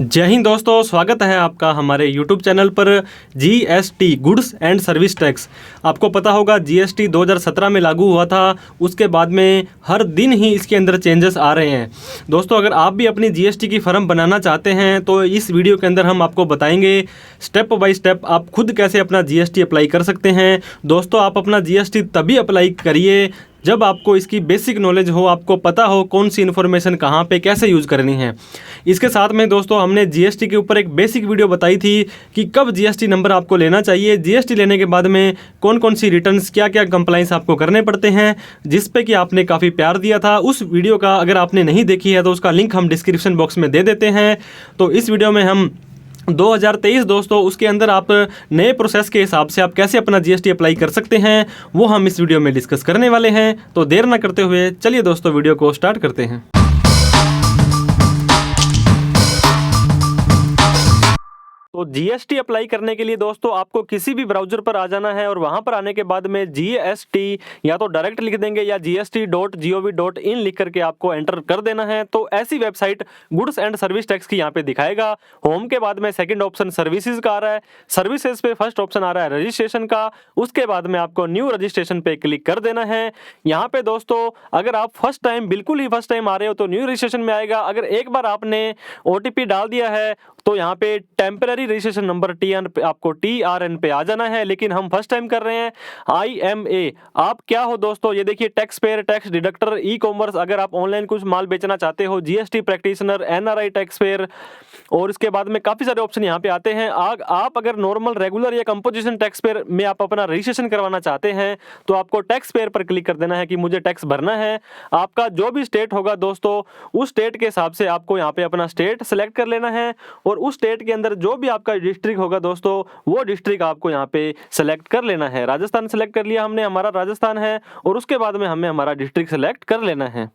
जय हिंद दोस्तों, स्वागत है आपका हमारे YouTube चैनल पर। GST goods and service tax, आपको पता होगा जीएसटी 2017 में लागू हुआ था। उसके बाद में हर दिन ही इसके अंदर चेंजेस आ रहे हैं। दोस्तों, अगर आप भी अपनी जीएसटी की फर्म बनाना चाहते हैं तो इस वीडियो के अंदर हम आपको बताएंगे स्टेप बाय स्टेप आप खुद कैसे अपना जीएसटी अप्लाई कर सकते हैं। दोस्तों, आप अपना जीएसटी तभी अप्लाई करिए जब आपको इसकी बेसिक नॉलेज हो, आपको पता हो कौन सी इन्फॉर्मेशन कहाँ पे कैसे यूज़ करनी है। इसके साथ में दोस्तों हमने जीएसटी के ऊपर एक बेसिक वीडियो बताई थी कि कब जीएसटी नंबर आपको लेना चाहिए, जीएसटी लेने के बाद में कौन कौन सी रिटर्न्स क्या क्या कंप्लाइंस आपको करने पड़ते हैं, जिस पे कि आपने काफ़ी प्यार दिया था। उस वीडियो का अगर आपने नहीं देखी है तो उसका लिंक हम डिस्क्रिप्शन बॉक्स में दे देते हैं। तो इस वीडियो में हम 2023 दोस्तों उसके अंदर आप नए प्रोसेस के हिसाब से आप कैसे अपना जीएसटी अप्लाई कर सकते हैं वो हम इस वीडियो में डिस्कस करने वाले हैं। तो देर ना करते हुए चलिए दोस्तों वीडियो को स्टार्ट करते हैं। तो जीएसटी अप्लाई करने के लिए दोस्तों आपको किसी भी ब्राउजर पर आ जाना है और वहां पर आने के बाद में जीएसटी या तो डायरेक्ट लिख देंगे या gst.gov.in लिख करके आपको एंटर कर देना है। तो ऐसी website goods and service tax की यहाँ पे दिखाएगा। होम के बाद में सेकंड ऑप्शन सर्विसेज का आ रहा है, सर्विसेज पे फर्स्ट ऑप्शन आ रहा है रजिस्ट्रेशन का। उसके बाद में आपको न्यू रजिस्ट्रेशन पे क्लिक कर देना है। यहाँ पे दोस्तों अगर आप फर्स्ट टाइम बिल्कुल ही फर्स्ट टाइम आ रहे हो तो न्यू रजिस्ट्रेशन में आएगा। अगर एक बार आपने ओटीपी डाल दिया है तो यहाँ पे टेम्पररी रजिस्ट्रेशन नंबर आपको TRN पे आ जाना है। लेकिन हम फर्स्ट टाइम कर रहे हैं। IMA आप क्या हो दोस्तों, ये देखिए tax payer, tax deductor, e commerce, अगर आप ऑनलाइन कुछ माल बेचना चाहते हो, GST practitioner, NRI tax payer, और इसके बाद में काफ़ी सारे ऑप्शन यहाँ पे आते हैं। आप अगर नॉर्मल रेगुलर या कंपोजिशन टैक्स पेयर में आप अपना रजिस्ट्रेशन करवाना चाहते हैं तो आपको टैक्स पेयर पर क्लिक कर देना है कि मुझे टैक्स भरना है। आपका जो भी स्टेट होगा दोस्तों उस स्टेट के हिसाब से आपको यहाँ पे अपना स्टेट सेलेक्ट कर लेना है और उस स्टेट के अंदर जो भी आपका डिस्ट्रिक्ट होगा दोस्तों वो डिस्ट्रिक्ट आपको यहाँ पे सेलेक्ट कर लेना है। राजस्थान सेलेक्ट कर लिया हमने, हमारा राजस्थान है, और उसके बाद में हमें हमारा डिस्ट्रिक्ट सेलेक्ट कर लेना है।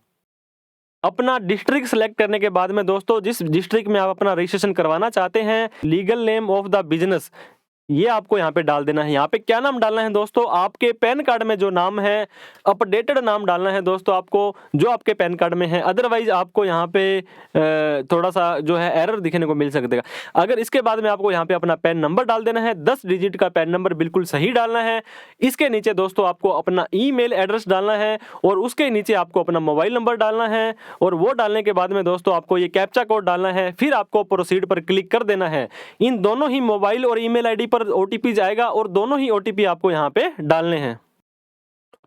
अपना डिस्ट्रिक्ट सेलेक्ट करने के बाद में दोस्तों जिस डिस्ट्रिक्ट में आप अपना रजिस्ट्रेशन करवाना चाहते हैं, legal name of the business ये आपको यहाँ पे डाल देना है। यहाँ पे क्या नाम डालना है दोस्तों, आपके पैन कार्ड में जो नाम है अपडेटेड नाम डालना है दोस्तों आपको, जो आपके पैन कार्ड में है। अदरवाइज आपको यहाँ पे थोड़ा सा जो है एरर दिखने को मिल सकता है। अगर इसके बाद में आपको यहाँ पे अपना पैन नंबर डाल देना है, 10 डिजिट का पैन नंबर बिल्कुल सही डालना है। इसके नीचे दोस्तों आपको अपना ईमेल एड्रेस डालना है और उसके नीचे आपको अपना मोबाइल नंबर डालना है और वो डालने के बाद में दोस्तों आपको ये कैप्चा कोड डालना है। फिर आपको प्रोसीड पर क्लिक कर देना है। इन दोनों ही मोबाइल और ईमेल आईडी पर ओटीपी जाएगा और दोनों ही ओटीपी आपको यहाँ पे डालने हैं।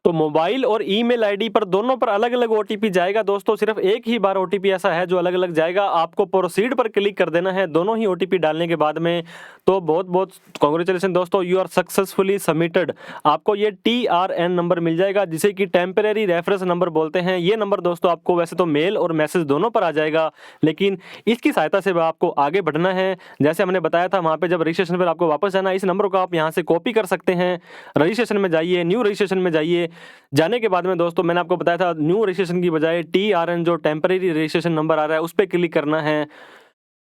तो मोबाइल और ईमेल आईडी पर दोनों पर अलग अलग ओटीपी जाएगा दोस्तों। सिर्फ एक ही बार ओटीपी ऐसा है जो अलग अलग जाएगा। आपको प्रोसीड पर क्लिक कर देना है दोनों ही ओटीपी डालने के बाद में। तो बहुत बहुत कांग्रेचुलेशन दोस्तों, यू आर सक्सेसफुली सबमिटेड। आपको ये TRN नंबर मिल जाएगा जिसे कि टेम्परेरी रेफरेंस नंबर बोलते हैं। ये नंबर दोस्तों आपको वैसे तो मेल और मैसेज दोनों पर आ जाएगा, लेकिन इसकी सहायता से आपको आगे बढ़ना है। जैसे हमने बताया था वहाँ पे जब रजिस्ट्रेशन पर आपको वापस जाना है, इस नंबर को आप यहाँ से कॉपी कर सकते हैं। रजिस्ट्रेशन में जाइए, न्यू रजिस्ट्रेशन में जाइए। जाने के बाद में दोस्तों मैंने आपको बताया था न्यू रजिस्ट्रेशन की बजाय TRN जो टेम्परेरी रजिस्ट्रेशन नंबर आ रहा है उस पर क्लिक करना है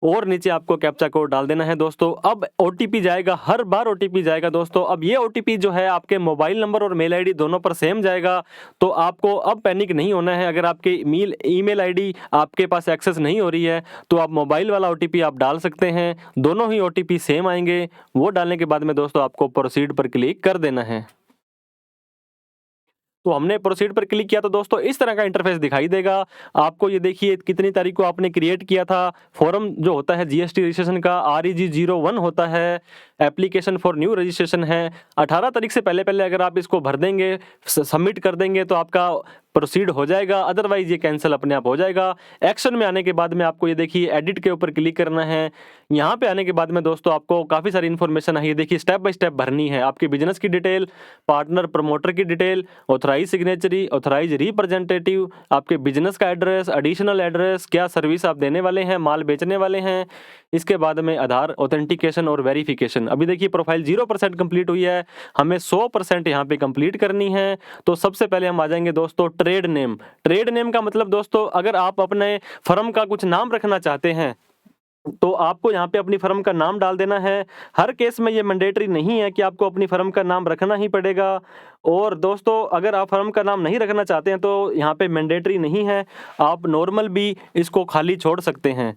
और नीचे आपको कैप्चा कोड डाल देना है दोस्तों। अब ओटीपी जाएगा, हर बार ओटीपी जाएगा दोस्तों। अब ये ओटीपी जो है आपके मोबाइल नंबर और मेल आईडी दोनों पर सेम जाएगा। तो आपको अब पैनिक नहीं होना है। अगर आपके ईमेल आईडी आपके पास एक्सेस नहीं हो रही है तो आप मोबाइल वाला ओटीपी आप डाल सकते हैं। दोनों ही ओटीपी सेम आएंगे। वो डालने के बाद में दोस्तों आपको प्रोसीड पर क्लिक कर देना है। तो हमने प्रोसीड पर क्लिक किया तो दोस्तों इस तरह का इंटरफेस दिखाई देगा आपको। ये देखिए कितनी तारीख को आपने क्रिएट किया था। फॉर्म जो होता है जीएसटी रजिस्ट्रेशन का REG01 होता है। एप्लीकेशन फॉर न्यू रजिस्ट्रेशन है। 18 तारीख से पहले पहले अगर आप इसको भर देंगे, सबमिट कर देंगे तो आपका प्रोसीड हो जाएगा। अदरवाइज ये कैंसिल अपने आप हो जाएगा। एक्शन में आने के बाद में आपको ये देखिए एडिट के ऊपर क्लिक करना है। यहाँ पे आने के बाद में दोस्तों आपको काफ़ी सारी इन्फॉर्मेशन है। ये देखिए स्टेप बाय स्टेप भरनी है। आपकी बिजनेस की डिटेल, पार्टनर प्रमोटर की detail, authorise signatory, authorise representative, आपके बिजनेस का एड्रेस, एडिशनल एड्रेस, क्या सर्विस आप देने वाले हैं, माल बेचने वाले हैं। इसके बाद में आधार ऑथेंटिकेशन और वेरिफिकेशन। अभी देखिए प्रोफाइल 0% कंप्लीट हुई है, हमें 100% यहाँ पे कंप्लीट करनी है। तो सबसे पहले हम आ जाएंगे दोस्तों ट्रेड नेम। ट्रेड नेम का मतलब दोस्तों अगर आप अपने फर्म का कुछ नाम रखना चाहते हैं तो आपको यहाँ पे अपनी फर्म का नाम डाल देना है। हर केस में ये मैंडेटरी नहीं है कि आपको अपनी फर्म का नाम रखना ही पड़ेगा। और दोस्तों अगर आप फर्म का नाम नहीं रखना चाहते हैं तो यहाँ पे मैंडेटरी नहीं है, आप नॉर्मल भी इसको खाली छोड़ सकते हैं।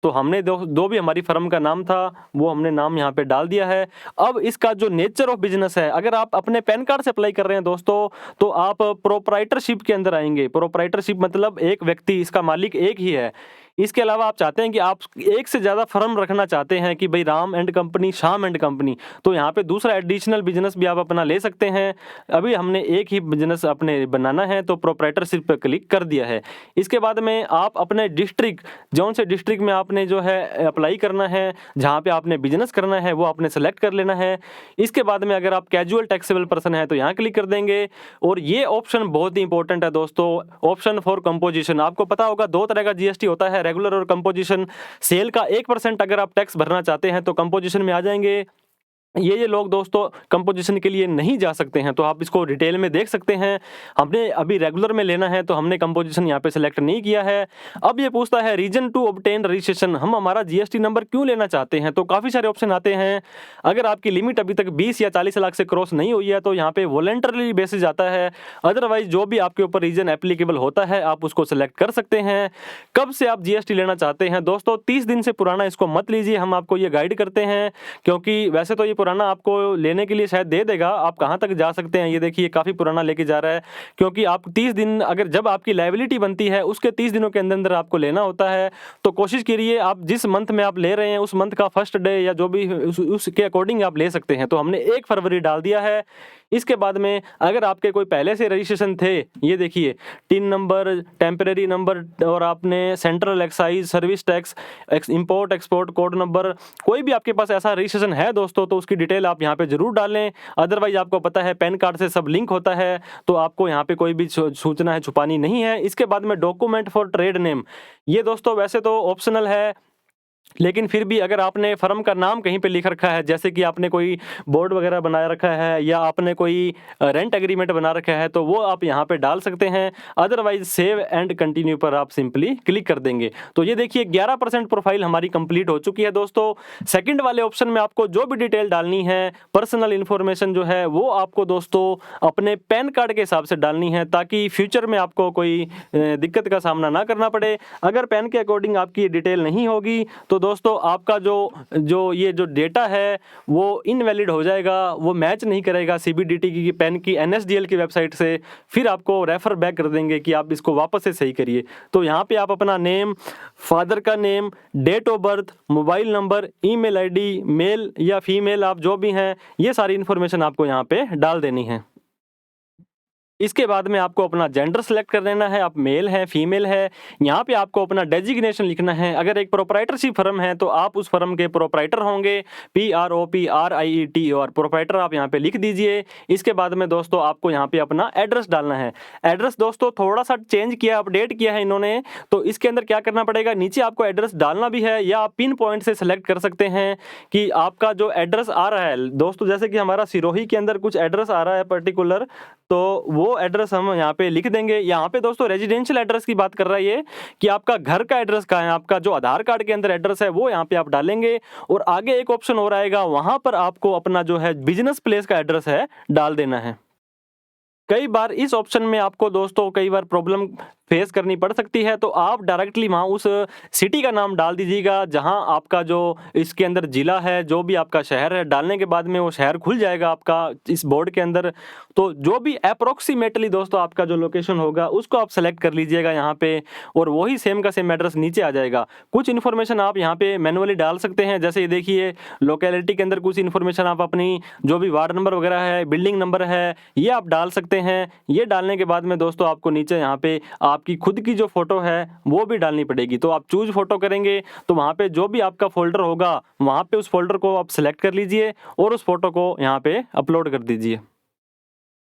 तो हमने दो भी हमारी फर्म का नाम था वो हमने नाम यहाँ पे डाल दिया है। अब इसका जो नेचर ऑफ बिजनेस है, अगर आप अपने पैन कार्ड से अप्लाई कर रहे हैं दोस्तों, तो आप प्रोप्राइटरशिप के अंदर आएंगे। प्रोप्राइटरशिप मतलब एक व्यक्ति, इसका मालिक एक ही है। इसके अलावा आप चाहते हैं कि आप एक से ज़्यादा फर्म रखना चाहते हैं कि भाई Ram and company, Shyam and company, तो यहाँ पे दूसरा एडिशनल बिजनेस भी आप अपना ले सकते हैं। अभी हमने एक ही बिजनेस अपने बनाना है तो प्रोप्राइटरशिप पर क्लिक कर दिया है। इसके बाद में आप अपने डिस्ट्रिक्ट, जौन से डिस्ट्रिक्ट में आपने जो है अप्लाई करना है, जहाँ पे आपने बिजनेस करना है, वो आपने सेलेक्ट कर लेना है। इसके बाद में अगर आप कैजुअल टैक्सेबल पर्सन है तो यहाँ क्लिक कर देंगे। और ये ऑप्शन बहुत ही इंपॉर्टेंट है दोस्तों, ऑप्शन फॉर कंपोजिशन। आपको पता होगा दो तरह का जीएसटी होता है, रेगुलर और कंपोजिशन। सेल का 1% अगर आप टैक्स भरना चाहते हैं तो कंपोजिशन में आ जाएंगे। ये लोग दोस्तों कंपोजिशन के लिए नहीं जा सकते हैं, तो आप इसको डिटेल में देख सकते हैं। हमने अभी रेगुलर में लेना है तो हमने कंपोजिशन यहाँ पे सिलेक्ट नहीं किया है। अब ये पूछता है रीजन टू ऑब्टेन रजिस्ट्रेशन, हम हमारा जीएसटी नंबर क्यों लेना चाहते हैं, तो काफ़ी सारे ऑप्शन आते हैं। अगर आपकी लिमिट अभी तक 20 या 40 लाख से क्रॉस नहीं हुई है तो यहाँ पे वॉलंटरी बेसिस आता है। अदरवाइज जो भी आपके ऊपर रीजन एप्लीकेबल होता है आप उसको सिलेक्ट कर सकते हैं। कब से आप जीएसटी लेना चाहते हैं दोस्तों, 30 दिन से पुराना इसको मत लीजिए, हम आपको ये गाइड करते हैं। क्योंकि वैसे तो ये पुराना आपको लेने के लिए शायद दे देगा, आप कहाँ तक जा सकते हैं, ये देखिए काफ़ी पुराना लेके जा रहा है। क्योंकि आप 30 दिन, अगर जब आपकी लायबिलिटी बनती है उसके 30 दिनों के अंदर अंदर आपको लेना होता है। तो कोशिश करिए आप जिस मंथ में आप ले रहे हैं उस मंथ का फर्स्ट डे या जो भी उसके अकॉर्डिंग आप ले सकते हैं। तो हमने 1 फरवरी डाल दिया है। इसके बाद में अगर आपके कोई पहले से रजिस्ट्रेशन थे, ये देखिए टिन नंबर, टेम्परेरी नंबर, और आपने central excise service tax, import export code number, कोई भी आपके पास ऐसा रजिस्ट्रेशन है दोस्तों तो उसकी डिटेल आप यहाँ पे जरूर डालें। अदरवाइज आपको पता है पैन कार्ड से सब लिंक होता है, तो आपको यहाँ पे कोई भी सूचना है छुपानी नहीं है। इसके बाद में डॉक्यूमेंट फॉर ट्रेड नेम, ये दोस्तों वैसे तो ऑप्शनल है, लेकिन फिर भी अगर आपने फर्म का नाम कहीं पे लिख रखा है, जैसे कि आपने कोई बोर्ड वगैरह बना रखा है या आपने कोई रेंट एग्रीमेंट बना रखा है, तो वो आप यहाँ पे डाल सकते हैं। अदरवाइज सेव एंड कंटिन्यू पर आप सिंपली क्लिक कर देंगे। तो ये देखिए 11% प्रोफाइल हमारी कंप्लीट हो चुकी है दोस्तों। सेकंड वाले ऑप्शन में आपको जो भी डिटेल डालनी है, पर्सनल इन्फॉर्मेशन जो है वो आपको दोस्तों अपने पैन कार्ड के हिसाब से डालनी है, ताकि फ्यूचर में आपको कोई दिक्कत का सामना ना करना पड़े। अगर पैन के अकॉर्डिंग आपकी डिटेल नहीं होगी तो दोस्तों आपका जो डेटा है वो इनवैलिड हो जाएगा, वो मैच नहीं करेगा सीबीडीटी की पैन की एनएसडीएल की वेबसाइट से। फिर आपको रेफर बैक कर देंगे कि आप इसको वापस से सही करिए। तो यहाँ पे आप अपना नेम, फादर का name, date of birth, mobile number, email ID, male या फीमेल आप जो भी हैं, ये सारी इन्फॉर्मेशन आपको यहाँ पे डाल देनी है। इसके बाद में आपको अपना जेंडर सेलेक्ट कर लेना है, आप मेल है फीमेल है। यहाँ पे आपको अपना डेजिग्नेशन लिखना है। अगर एक प्रोप्राइटरशिप फर्म है तो आप उस फर्म के प्रोप्राइटर होंगे, PROPRIETOR, प्रोप्राइटर आप यहाँ पे लिख दीजिए। इसके बाद में दोस्तों आपको यहाँ पे अपना एड्रेस डालना है। एड्रेस दोस्तों थोड़ा सा चेंज किया, अपडेट किया है इन्होंने, तो इसके अंदर क्या करना पड़ेगा, नीचे आपको एड्रेस डालना भी है या आप पिन पॉइंट से सेलेक्ट कर सकते हैं कि आपका जो एड्रेस आ रहा है दोस्तों, जैसे कि हमारा सिरोही के अंदर कुछ एड्रेस आ रहा है पर्टिकुलर, तो वो एड्रेस हम यहाँ पे लिख देंगे। यहाँ पे दोस्तों रेजिडेंशियल एड्रेस की बात कर रहा है ये, कि आपका घर का एड्रेस कहाँ है, आपका जो आधार कार्ड के अंदर एड्रेस है वो यहाँ पे आप डालेंगे। और आगे एक ऑप्शन और आएगा, वहां पर आपको अपना जो है बिजनेस प्लेस का एड्रेस है डाल देना है। कई बार इस ऑप्शन में आपको दोस्तों कई बार प्रॉब्लम फेस करनी पड़ सकती है, तो आप डायरेक्टली वहाँ उस सिटी का नाम डाल दीजिएगा जहाँ आपका जो इसके अंदर ज़िला है, जो भी आपका शहर है। डालने के बाद में वो शहर खुल जाएगा आपका इस बोर्ड के अंदर। तो जो भी अप्रोक्सीमेटली दोस्तों आपका जो लोकेशन होगा उसको आप सेलेक्ट कर लीजिएगा यहाँ पे, और वही सेम का सेम एड्रेस नीचे आ जाएगा। कुछ इन्फॉर्मेशन आप यहाँ पे मैनुअली डाल सकते हैं, जैसे ये देखिए लोकेलिटी के अंदर कुछ इन्फॉर्मेशन आप अपनी जो भी वार्ड नंबर वगैरह है, बिल्डिंग नंबर है, ये आप डाल सकते हैं। ये डालने के बाद में दोस्तों आपको नीचे यहाँ पे आपकी खुद की जो फोटो है वो भी डालनी पड़ेगी। तो आप चूज फोटो करेंगे तो वहाँ पे जो भी आपका फोल्डर होगा वहाँ पे उस फोल्डर को आप सिलेक्ट कर लीजिए और उस फोटो को यहाँ पे अपलोड कर दीजिए।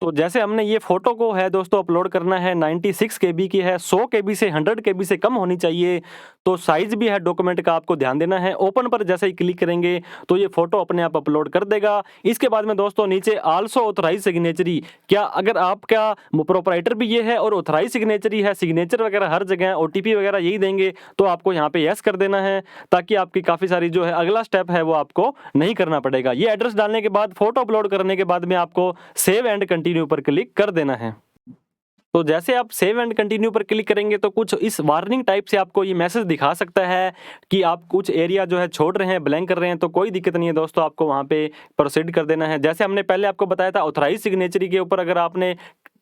तो जैसे हमने ये फोटो को है दोस्तों अपलोड करना है, 96 KB की है, 100 KB से 100 KB से कम होनी चाहिए। तो साइज भी है डॉक्यूमेंट का, आपको ध्यान देना है। ओपन पर जैसे ही क्लिक करेंगे तो ये फोटो अपने आप अपलोड कर देगा। इसके बाद में दोस्तों नीचे आल्सो ऑथराइज सिग्नेचरी, क्या अगर आपका प्रोपराइटर भी ये है और ऑथराइज सिग्नेचरी है, सिग्नेचर वगैरह हर जगह OTP वगैरह यही देंगे, तो आपको यहाँ पे यस कर देना है, ताकि आपकी काफ़ी सारी जो है अगला स्टेप है वो आपको नहीं करना पड़ेगा। ये एड्रेस डालने के बाद फोटो अपलोड करने के बाद में आपको सेव एंड कंटिन्यू पर क्लिक कर देना है। तो जैसे आप सेव एंड कंटिन्यू पर क्लिक करेंगे तो कुछ इस वार्निंग टाइप से आपको ये मैसेज दिखा सकता है कि आप कुछ एरिया जो है छोड़ रहे हैं, ब्लैंक कर रहे हैं, तो कोई दिक्कत नहीं है दोस्तों, आपको वहाँ पे प्रोसीड कर देना है। जैसे हमने पहले आपको बताया था ऑथराइज सिग्नेचरी के ऊपर अगर आपने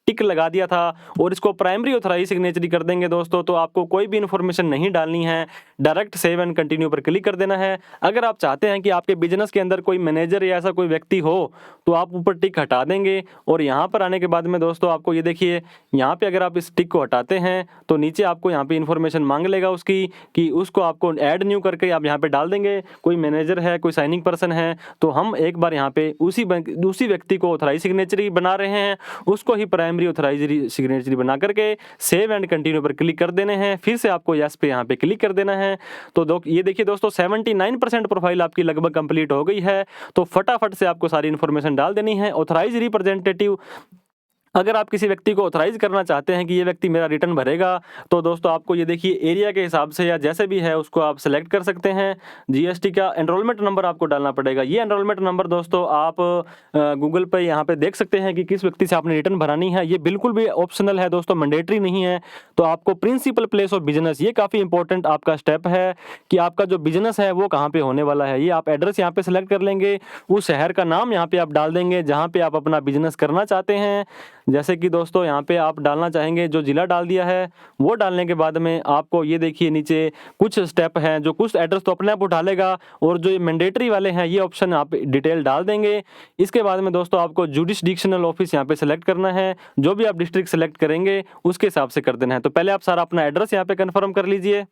टिक लगा दिया था और इसको प्राइमरी ऑथराइज सिग्नेचरी कर देंगे दोस्तों, तो आपको कोई भी इन्फॉर्मेशन नहीं डालनी है, डायरेक्ट सेव एंड कंटिन्यू पर क्लिक कर देना है। अगर आप चाहते हैं कि आपके बिजनेस के अंदर कोई मैनेजर या ऐसा कोई व्यक्ति हो तो आप ऊपर टिक हटा देंगे और यहाँ पर आने के बाद में दोस्तों आपको ये देखिए, यहाँ पे अगर आप इस टिक को हटाते हैं तो नीचे आपको यहाँ पे इन्फॉर्मेशन मांग लेगा उसकी, कि उसको आपको ऐड न्यू करके आप यहाँ पे डाल देंगे। कोई मैनेजर है, कोई साइनिंग पर्सन है, तो हम एक बार यहाँ पे उसी व्यक्ति को ऑथराइज सिग्नेचरी बना रहे हैं, उसको ही प्राइमरी ऑथराइज सिग्नेचरी बना करके सेव एंड कंटिन्यू पर क्लिक कर देने हैं। फिर से आपको यस पे यहाँ पे क्लिक कर देना है। तो ये देखिए दोस्तों 79% प्रोफाइल आपकी लगभग कंप्लीट हो गई है। तो फटाफट से आपको सारी इन्फॉर्मेशन डाल देनी है। ऑथराइज रिप्रेजेंटेटिव, अगर आप किसी व्यक्ति को ऑथराइज करना चाहते हैं कि ये व्यक्ति मेरा रिटर्न भरेगा, तो दोस्तों आपको ये देखिए एरिया के हिसाब से या जैसे भी है उसको आप सेलेक्ट कर सकते हैं। जीएसटी का एनरोलमेंट नंबर आपको डालना पड़ेगा। ये एनरोलमेंट नंबर दोस्तों आप गूगल पे यहाँ पे देख सकते हैं कि किस व्यक्ति से आपने रिटर्न भरानी है। ये बिल्कुल भी ऑप्शनल है दोस्तों, मैंडेटरी नहीं है। तो आपको प्रिंसिपल प्लेस ऑफ बिजनेस, ये काफ़ी इंपॉर्टेंट आपका स्टेप है कि आपका जो बिजनेस है वो कहाँ पे होने वाला है। ये आप एड्रेस यहाँ पे सेलेक्ट कर लेंगे, उस शहर का नाम यहाँ पे आप डाल देंगे जहाँ पे आप अपना बिजनेस करना चाहते हैं। जैसे कि दोस्तों यहाँ पे आप डालना चाहेंगे, जो जिला डाल दिया है वो डालने के बाद में आपको ये देखिए नीचे कुछ स्टेप हैं, जो कुछ एड्रेस तो अपने आप उठा लेगा और जो मैंडेटरी वाले हैं ये ऑप्शन आप डिटेल डाल देंगे। इसके बाद में दोस्तों आपको जुडिशडिक्शनल ऑफिस यहाँ पे सेलेक्ट करना है, जो भी आप डिस्ट्रिक्ट सेलेक्ट करेंगे उसके हिसाब से कर देना है। तो पहले आप सारा अपना एड्रेस यहाँ पे कन्फर्म कर लीजिए।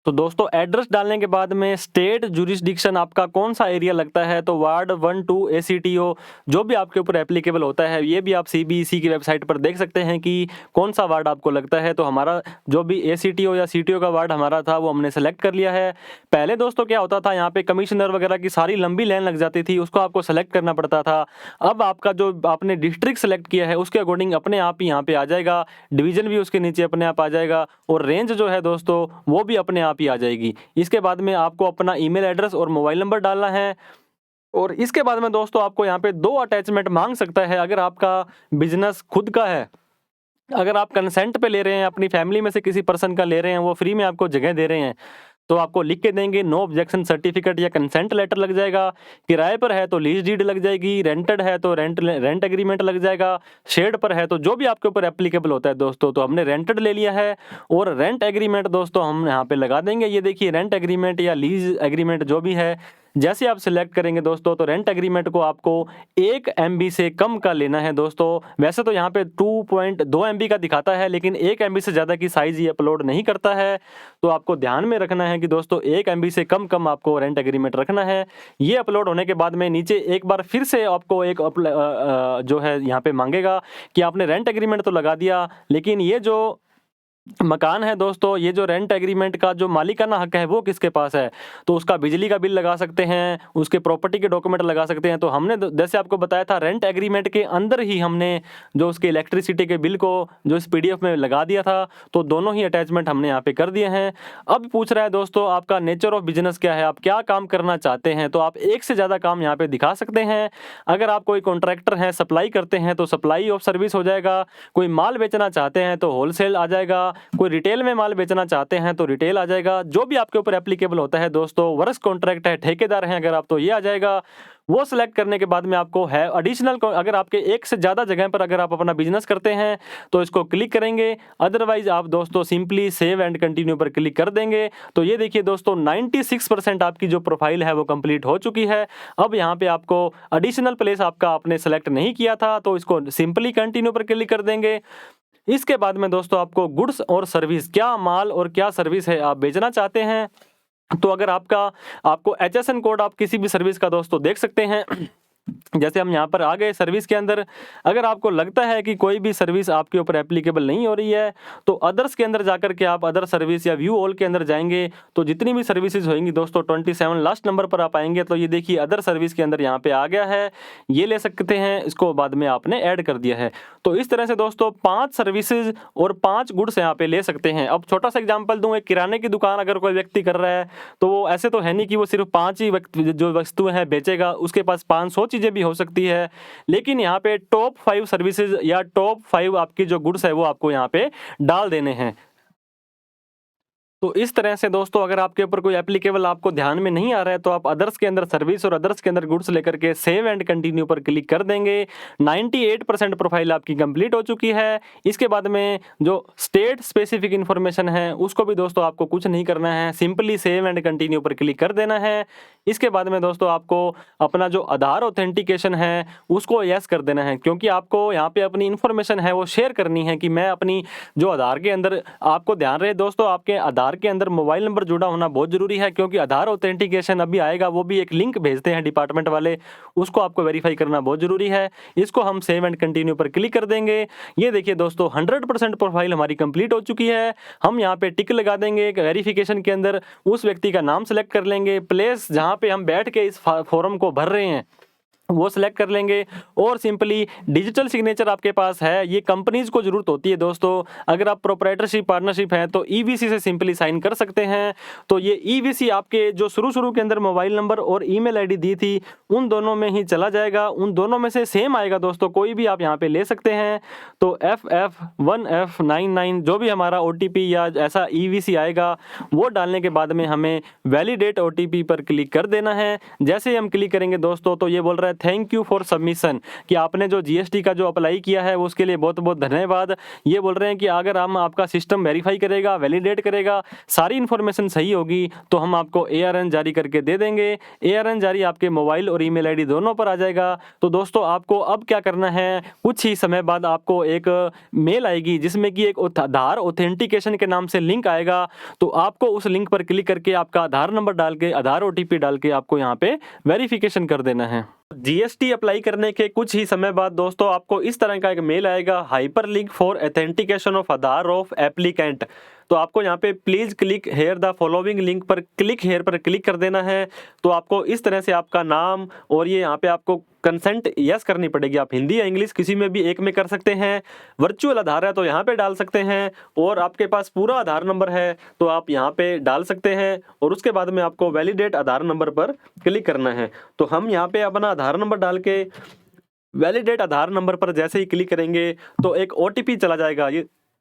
तो दोस्तों एड्रेस डालने के बाद में स्टेट जुरिस्डिक्शन आपका कौन सा एरिया लगता है, तो वार्ड 1 2 ACTO जो भी आपके ऊपर एप्लीकेबल होता है, ये भी आप CBEC की वेबसाइट पर देख सकते हैं कि कौन सा वार्ड आपको लगता है। तो हमारा जो भी ACTO या CTO का वार्ड हमारा था वो हमने सेलेक्ट कर लिया है। पहले दोस्तों क्या होता था, यहाँ पे कमिश्नर वगैरह की सारी लंबी लाइन लग जाती थी, उसको आपको सेलेक्ट करना पड़ता था। अब आपका जो आपने डिस्ट्रिक्ट सेलेक्ट किया है उसके अकॉर्डिंग अपने आप ही यहाँ पे आ जाएगा, डिवीजन भी उसके नीचे अपने आप आ जाएगा और रेंज जो है दोस्तों वो भी अपने आप ही आ जाएगी। इसके बाद में आपको अपना ईमेल एड्रेस और मोबाइल नंबर डालना है और इसके बाद में दोस्तों आपको यहाँ पे 2 अटैचमेंट मांग सकता है। अगर आपका बिजनेस खुद का है, अगर आप कंसेंट पे ले रहे हैं, अपनी फैमिली में से किसी पर्सन का ले रहे हैं, वो फ्री में आपको जगह दे रहे हैं, तो आपको लिख के देंगे नो ऑब्जेक्शन सर्टिफिकेट या कंसेंट लेटर लग जाएगा। किराए पर है तो लीज डीड लग जाएगी, रेंटेड है तो रेंट एग्रीमेंट लग जाएगा, शेड पर है तो जो भी आपके ऊपर एप्लीकेबल होता है दोस्तों। तो हमने रेंटेड ले लिया है और रेंट एग्रीमेंट दोस्तों हम यहाँ पे लगा देंगे। ये देखिए रेंट एग्रीमेंट या लीज एग्रीमेंट जो भी है, जैसे आप सिलेक्ट करेंगे दोस्तों, तो रेंट एग्रीमेंट को आपको 1 MB से कम का लेना है दोस्तों। वैसे तो यहाँ पे 2.2 MB का दिखाता है, लेकिन 1 MB से ज़्यादा की साइज़ ये अपलोड नहीं करता है। तो आपको ध्यान में रखना है कि दोस्तों 1 MB से कम आपको रेंट एग्रीमेंट रखना है। ये अपलोड होने के बाद में नीचे एक बार फिर से आपको एक जो है यहाँ पे मांगेगा कि आपने रेंट एग्रीमेंट तो लगा दिया, लेकिन ये जो मकान है दोस्तों, ये जो रेंट एग्रीमेंट का जो मालिकाना हक है वो किसके पास है, तो उसका बिजली का बिल लगा सकते हैं, उसके प्रॉपर्टी के डॉक्यूमेंट लगा सकते हैं। तो हमने जैसे आपको बताया था रेंट एग्रीमेंट के अंदर ही हमने जो उसके इलेक्ट्रिसिटी के बिल को जो इस PDF में लगा दिया था, तो दोनों ही अटैचमेंट हमने यहाँ पे कर दिए हैं। अब पूछ रहा है दोस्तों आपका नेचर ऑफ बिजनेस क्या है, आप क्या काम करना चाहते हैं, तो आप एक से ज़्यादा काम यहाँ पे दिखा सकते हैं। अगर आप कोई कॉन्ट्रैक्टर हैं, सप्लाई करते हैं तो सप्लाई ऑफ सर्विस हो जाएगा, कोई माल बेचना चाहते हैं तो होलसेल आ जाएगा, कोई रिटेल में माल बेचना चाहते हैं तो रिटेल आ जाएगा। जो भी आपके ऊपर एप्लीकेबल होता है दोस्तों, वर्क्स कॉन्ट्रैक्ट है, ठेकेदार हैं अगर आप, तो ये आ जाएगा। वो सिलेक्ट करने के बाद में आपको है एडिशनल, अगर आपके एक से ज़्यादा जगह पर अगर आप अपना बिजनेस करते हैं तो इसको क्लिक करेंगे, अदरवाइज आप दोस्तों सिंपली सेव एंड कंटिन्यू पर क्लिक कर देंगे। तो ये देखिए दोस्तों 96% आपकी जो प्रोफाइल है वो कंप्लीट हो चुकी है। अब यहाँ पे आपको एडिशनल प्लेस आपका आपने सेलेक्ट नहीं किया था, तो इसको सिंपली कंटिन्यू पर क्लिक कर देंगे। इसके बाद में दोस्तों आपको गुड्स और सर्विस, क्या माल और क्या सर्विस है आप बेचना चाहते हैं, तो अगर आपको HSN कोड आप किसी भी सर्विस का दोस्तों देख सकते हैं। जैसे हम यहाँ पर आ गए सर्विस के अंदर, अगर आपको लगता है कि कोई भी सर्विस आपके ऊपर एप्लीकेबल नहीं हो रही है तो अदर्स के अंदर जाकर के आप अदर सर्विस या व्यू ऑल के अंदर जाएंगे, तो जितनी भी सर्विसेज होंगी दोस्तों 27 लास्ट नंबर पर आप आएंगे, तो ये देखिए अदर सर्विस के अंदर यहाँ पे आ गया है, ये ले सकते हैं, इसको बाद में आपने ऐड कर दिया है। तो इस तरह से दोस्तों 5 सर्विसेज और 5 गुड्स यहाँ पे ले सकते हैं। अब छोटा सा एग्जाम्पल दूँ, एक किराने की दुकान अगर कोई व्यक्ति कर रहा है तो वो ऐसे तो है नहीं कि वो सिर्फ 5 ही जो वस्तुएं हैं बेचेगा, उसके पास 500 चीज़ें भी हो सकती है, लेकिन यहाँ पे टॉप 5 सर्विसेज या टॉप 5 आपकी जो गुड्स है वो आपको यहाँ पे डाल देने हैं। तो इस तरह से दोस्तों अगर आपके ऊपर कोई एप्लीकेबल आपको ध्यान में नहीं आ रहा है तो आप अदर्स के अंदर सर्विस और अदर्स के अंदर गुड्स लेकर के सेव एंड कंटिन्यू पर क्लिक कर देंगे। 98% प्रोफाइल आपकी कंप्लीट हो चुकी है। इसके बाद में जो स्टेट स्पेसिफिक इन्फॉर्मेशन है उसको भी दोस्तों आपको कुछ नहीं करना है, सिंपली सेव एंड कंटिन्यू पर क्लिक कर देना है। इसके बाद में दोस्तों आपको अपना जो आधार ऑथेंटिकेशन है उसको यस कर देना है, क्योंकि आपको यहाँ पे अपनी इन्फॉर्मेशन है वो शेयर करनी है कि मैं अपनी जो आधार के अंदर, आपको ध्यान रहे दोस्तों आपके आधार के अंदर मोबाइल नंबर जुड़ा होना बहुत जरूरी है, क्योंकि आधार ऑथेंटिकेशन अभी आएगा, वो भी एक लिंक भेजते हैं डिपार्टमेंट वाले, उसको आपको वेरीफाई करना बहुत जरूरी है। इसको हम सेव एंड कंटिन्यू पर क्लिक कर देंगे। ये देखिए दोस्तों 100% प्रोफाइल हमारी कंप्लीट हो चुकी है। हम यहाँ पे टिक लगा देंगे वेरिफिकेशन के अंदर, उस व्यक्ति का नाम सेलेक्ट कर लेंगे, प्लेस जहाँ पे हम बैठ के इस फॉर्म को भर रहे हैं वो सिलेक्ट कर लेंगे, और सिंपली डिजिटल सिग्नेचर आपके पास है, ये कंपनीज को जरूरत होती है दोस्तों। अगर आप प्रोप्राइटरशिप पार्टनरशिप है तो ईवीसी से सिंपली साइन कर सकते हैं। तो ये ईवीसी आपके जो शुरू के अंदर मोबाइल नंबर और ईमेल आईडी दी थी उन दोनों में ही चला जाएगा, उन दोनों में से सेम आएगा दोस्तों, कोई भी आप यहाँ पे ले सकते हैं। तो FF1F99 जो भी हमारा OTP या ऐसा ईवीसी आएगा वो डालने के बाद में हमें वैलिडेट OTP पर क्लिक कर देना है। जैसे ही हम क्लिक करेंगे दोस्तों तो ये बोल रहा है थैंक यू फॉर सबमिशन, कि आपने जो जीएसटी का जो अप्लाई किया है उसके लिए बहुत बहुत धन्यवाद। ये बोल रहे हैं कि अगर हम आपका सिस्टम वेरीफाई करेगा, वैलिडेट करेगा, सारी इन्फॉर्मेशन सही होगी तो हम आपको ARN जारी करके दे देंगे। ARN जारी आपके मोबाइल और ईमेल आईडी दोनों पर आ जाएगा। तो दोस्तों आपको अब क्या करना है, कुछ ही समय बाद आपको एक मेल आएगी जिसमें कि एक आधार ऑथेंटिकेशन के नाम से लिंक आएगा। तो आपको उस लिंक पर क्लिक करके आपका आधार नंबर डाल के, आधार OTP डाल के आपको यहाँ पे वेरिफिकेशन कर देना है। जीएसटी अप्लाई करने के कुछ ही समय बाद दोस्तों आपको इस तरह का एक मेल आएगा, hyperlink for authentication of Aadhaar of applicant. तो आपको यहाँ पे please click here the following link पर क्लिक हेयर पर क्लिक कर देना है। तो आपको इस तरह से आपका नाम और ये यहाँ पे आपको कंसेंट यस करनी पड़ेगी। आप हिंदी या इंग्लिश किसी में भी एक में कर सकते हैं। वर्चुअल आधार है तो यहाँ पे डाल सकते हैं, और आपके पास पूरा आधार नंबर है तो आप यहाँ पे डाल सकते हैं, और उसके बाद में आपको वैलिडेट आधार नंबर पर क्लिक करना है। तो हम यहाँ पे अपना आधार नंबर डाल के वैलिडेट आधार नंबर पर जैसे ही क्लिक करेंगे तो एक OTP चला जाएगा।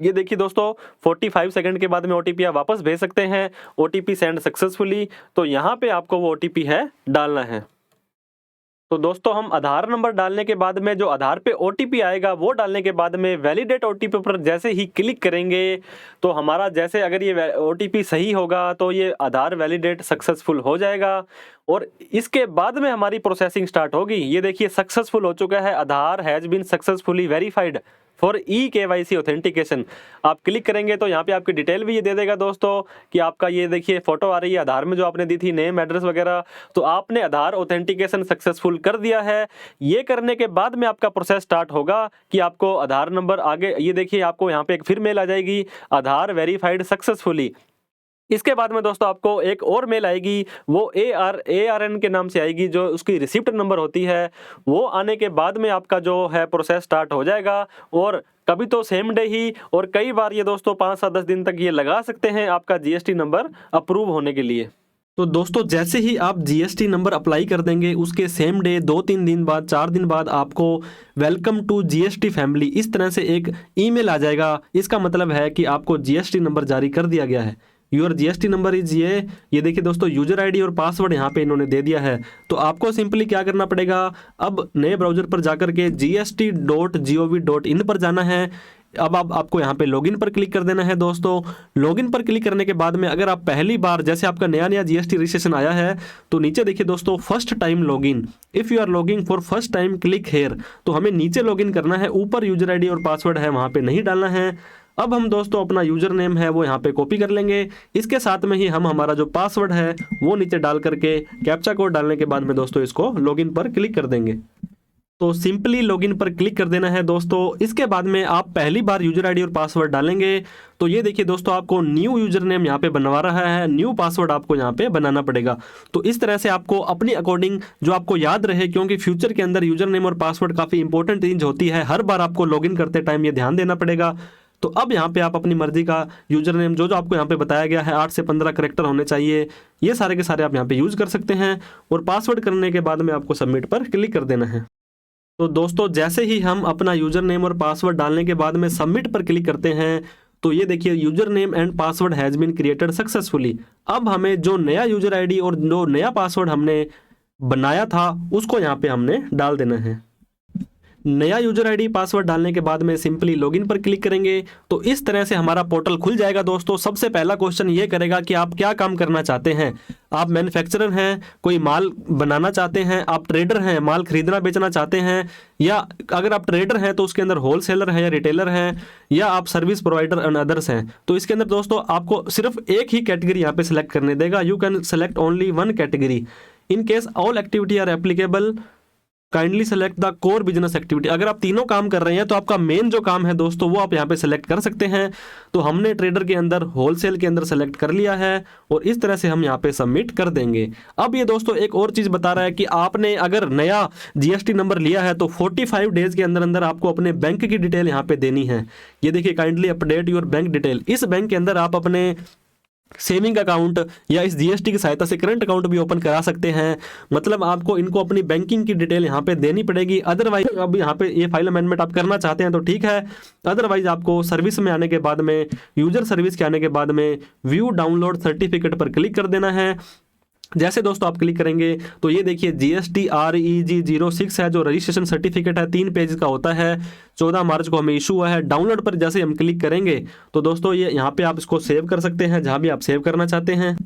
ये देखिए दोस्तों 45 सेकंड के बाद में OTP आप वापस भेज सकते हैं। OTP send successfully. तो यहाँ पे आपको वो OTP है डालना है। तो दोस्तों हम आधार नंबर डालने के बाद में जो आधार पे OTP आएगा वो डालने के बाद में वैलिडेट OTP पर जैसे ही क्लिक करेंगे तो हमारा जैसे अगर ये OTP सही होगा तो ये आधार वैलिडेट सक्सेसफुल हो जाएगा, और इसके बाद में हमारी प्रोसेसिंग स्टार्ट होगी। ये देखिए सक्सेसफुल हो चुका है, Aadhaar has been successfully verified for eKYC authentication. आप क्लिक करेंगे तो यहाँ पे आपकी डिटेल भी ये दे देगा दोस्तों कि आपका ये देखिए फोटो आ रही है आधार में जो आपने दी थी, नेम एड्रेस वगैरह। तो आपने आधार ऑथेंटिकेशन सक्सेसफुल कर दिया है। ये करने के बाद में आपका प्रोसेस स्टार्ट होगा कि आपको आधार नंबर आगे, ये देखिए आपको यहाँ पे एक फिर मेल आ जाएगी, आधार वेरीफाइड सक्सेसफुली। इसके बाद में दोस्तों आपको एक और मेल आएगी, वो ARN के नाम से आएगी, जो उसकी रिसिप्ट नंबर होती है। वो आने के बाद में आपका जो है प्रोसेस स्टार्ट हो जाएगा, और कभी तो सेम डे ही, और कई बार ये दोस्तों 5 से 10 दिन तक ये लगा सकते हैं आपका GST नंबर अप्रूव होने के लिए। तो दोस्तों जैसे ही आप GST नंबर अप्लाई कर देंगे उसके सेम डे 2-3 दिन बाद, 4 दिन बाद आपको वेलकम टू GST फैमिली इस तरह से एक ईमेल आ जाएगा। इसका मतलब है कि आपको GST नंबर जारी कर दिया गया है। यूर GST नंबर इज ये देखिए दोस्तों यूजर आईडी और पासवर्ड यहाँ पे इन्होंने दे दिया है। तो आपको सिंपली क्या करना पड़ेगा, अब नए ब्राउजर पर जाकर के gst.gov.in पर जाना है। अब आपको यहाँ पे लॉगिन पर क्लिक कर देना है दोस्तों। लॉगिन पर क्लिक करने के बाद में अगर आप पहली बार, जैसे आपका नया GST रजिस्ट्रेशन आया है, तो नीचे देखिए दोस्तों first time login, if you are logging for first time click here. तो हमें नीचे लॉगिन करना है, ऊपर यूजर आईडी और पासवर्ड है वहाँ पे नहीं डालना है। अब हम दोस्तों अपना यूजर नेम है वो यहाँ पे कॉपी कर लेंगे। इसके साथ में ही हम हमारा जो पासवर्ड है वो नीचे डाल करके कैप्चा कोड डालने के बाद में दोस्तों इसको लॉगिन पर क्लिक कर देंगे। तो सिंपली लॉगिन पर क्लिक कर देना है दोस्तों। इसके बाद में आप पहली बार यूजर आईडी और पासवर्ड डालेंगे तो ये देखिए दोस्तों आपको न्यू यूजर नेम यहाँ पे बनवा रहा है, न्यू पासवर्ड आपको यहाँ पे बनाना पड़ेगा। तो इस तरह से आपको अपनी अकॉर्डिंग जो आपको याद रहे, क्योंकि फ्यूचर के अंदर यूजर नेम और पासवर्ड काफ़ी इंपॉर्टेंट चीज होती है, हर बार आपको लॉगिन करते टाइम ये ध्यान देना पड़ेगा। तो अब यहाँ पे आप अपनी मर्जी का यूजर नेम जो आपको यहाँ पे बताया गया है 8 से 15 कैरेक्टर होने चाहिए, ये सारे के सारे आप यहाँ पे यूज कर सकते हैं। और पासवर्ड करने के बाद में आपको सबमिट पर क्लिक कर देना है। तो दोस्तों जैसे ही हम अपना यूजर नेम और पासवर्ड डालने के बाद में सबमिट पर क्लिक करते हैं तो ये देखिए user name and password has been created successfully. अब हमें जो नया यूजर आईडी और जो नया पासवर्ड हमने बनाया था उसको यहाँ पे हमने डाल देना है। नया यूजर आईडी पासवर्ड डालने के बाद में सिंपली लॉगिन पर क्लिक करेंगे तो इस तरह से हमारा पोर्टल खुल जाएगा। दोस्तों सबसे पहला क्वेश्चन ये करेगा कि आप क्या काम करना चाहते हैं। आप मैन्युफैक्चरर हैं, कोई माल बनाना चाहते हैं, आप ट्रेडर हैं, माल खरीदना बेचना चाहते हैं, या अगर आप ट्रेडर हैं तो उसके अंदर होलसेलर है या रिटेलर हैं, या आप सर्विस प्रोवाइडर एंड अदर्स हैं। तो इसके अंदर दोस्तों आपको सिर्फ एक ही कैटेगरी यहाँ पे सिलेक्ट करने देगा। You can select only one category. In case all activity are applicable kindly select the core business activity. अगर आप तीनों काम कर रहे हैं तो आपका मेन जो काम है दोस्तों वो आप यहाँ पे सेलेक्ट कर सकते हैं। तो हमने ट्रेडर के अंदर होलसेल के अंदर सेलेक्ट कर लिया है और इस तरह से हम यहाँ पे सबमिट कर देंगे। अब ये दोस्तों एक और चीज बता रहा है कि आपने अगर नया जीएसटी नंबर लिया है तो 45 डेज के अंदर अंदर आपको अपने बैंक की डिटेल यहाँ पे देनी है। ये देखिए kindly update your bank detail. इस बैंक के अंदर आप अपने सेविंग अकाउंट या इस जीएसटी की सहायता से करंट अकाउंट भी ओपन करा सकते हैं। मतलब आपको इनको अपनी बैंकिंग की डिटेल यहाँ पे देनी पड़ेगी। अदरवाइज अब यहाँ पे ये फाइल अमेंडमेंट आप करना चाहते हैं तो ठीक है, अदरवाइज आपको सर्विस में आने के बाद में, यूजर सर्विस के आने के बाद में व्यू डाउनलोड सर्टिफिकेट पर क्लिक कर देना है। जैसे दोस्तों आप क्लिक करेंगे तो ये देखिए GST REG 06 है जो रजिस्ट्रेशन सर्टिफिकेट है, 3 पेज का होता है, 14 मार्च को हमें इशू हुआ है। डाउनलोड पर जैसे हम क्लिक करेंगे तो दोस्तों ये यहाँ पे आप इसको सेव कर सकते हैं जहाँ भी आप सेव करना चाहते हैं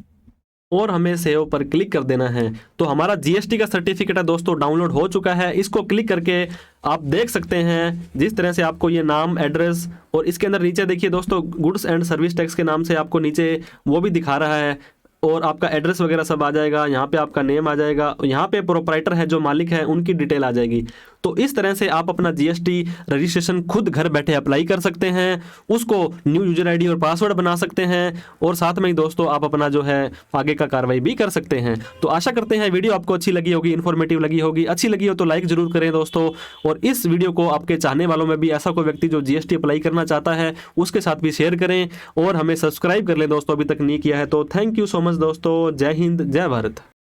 और हमें सेव पर क्लिक कर देना है। तो हमारा GST का सर्टिफिकेट है दोस्तों डाउनलोड हो चुका है। इसको क्लिक करके आप देख सकते हैं जिस तरह से आपको ये नाम, एड्रेस और इसके अंदर नीचे देखिए दोस्तों गुड्स एंड सर्विस टैक्स के नाम से आपको नीचे वो भी दिखा रहा है और आपका एड्रेस वगैरह सब आ जाएगा। यहाँ पे आपका नेम आ जाएगा, यहाँ पे प्रोप्राइटर है जो मालिक है उनकी डिटेल आ जाएगी। तो इस तरह से आप अपना GST रजिस्ट्रेशन खुद घर बैठे अप्लाई कर सकते हैं, उसको न्यू यूजर आईडी और पासवर्ड बना सकते हैं और साथ में ही दोस्तों आप अपना जो है आगे का कार्रवाई भी कर सकते हैं। तो आशा करते हैं वीडियो आपको अच्छी लगी होगी, इन्फॉर्मेटिव लगी होगी। अच्छी लगी हो तो लाइक जरूर करें दोस्तों, और इस वीडियो को आपके चाहने वालों में भी ऐसा कोई व्यक्ति जो GST अप्लाई करना चाहता है उसके साथ भी शेयर करें और हमें सब्सक्राइब कर लें दोस्तों अभी तक नहीं किया है तो। थैंक यू सो मच दोस्तों। जय हिंद, जय भारत।